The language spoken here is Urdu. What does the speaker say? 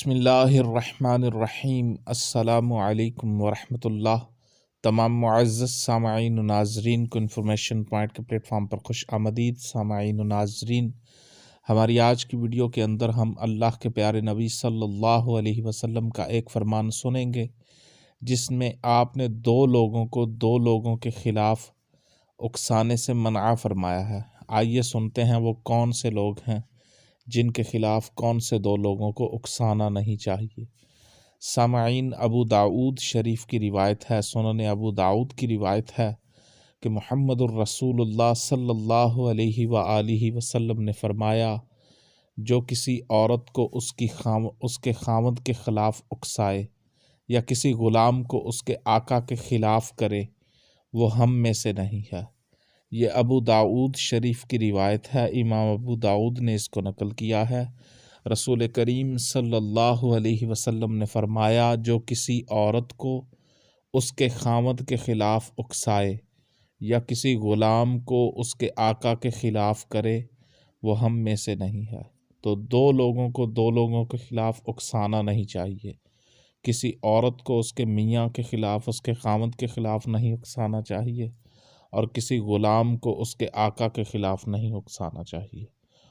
بسم اللہ الرحمن الرحیم۔ السلام علیکم ورحمۃ اللہ۔ تمام معزز سامعین و ناظرین کو انفارمیشن پوائنٹ کے پلیٹ فارم پر خوش آمدید۔ سامعین و ناظرین، ہماری آج کی ویڈیو کے اندر ہم اللہ کے پیارے نبی صلی اللہ علیہ وسلم کا ایک فرمان سنیں گے، جس میں آپ نے دو لوگوں کے خلاف اکسانے سے منع فرمایا ہے۔ آئیے سنتے ہیں وہ کون سے لوگ ہیں جن کے خلاف کون سے دو لوگوں کو اکسانا نہیں چاہیے۔ سامعین، ابو داؤد شریف کی روایت ہے، سنن ابو داؤد کی روایت ہے کہ محمد الرسول اللہ صلی اللہ علیہ وآلہ وسلم نے فرمایا، جو کسی عورت کو اس کے خاوند کے خلاف اکسائے یا کسی غلام کو اس کے آقا کے خلاف کرے، وہ ہم میں سے نہیں ہے۔ یہ ابو داؤد شریف کی روایت ہے، امام ابو داؤد نے اس کو نقل کیا ہے۔ رسول کریم صلی اللہ علیہ وسلم نے فرمایا، جو کسی عورت کو اس کے خاوند کے خلاف اکسائے یا کسی غلام کو اس کے آقا کے خلاف کرے، وہ ہم میں سے نہیں ہے۔ تو دو لوگوں کے خلاف اکسانا نہیں چاہیے۔ کسی عورت کو اس کے میاں کے خلاف، اس کے خاوند کے خلاف نہیں اکسانا چاہیے، اور کسی غلام کو اس کے آقا کے خلاف نہیں اکسانا چاہیے۔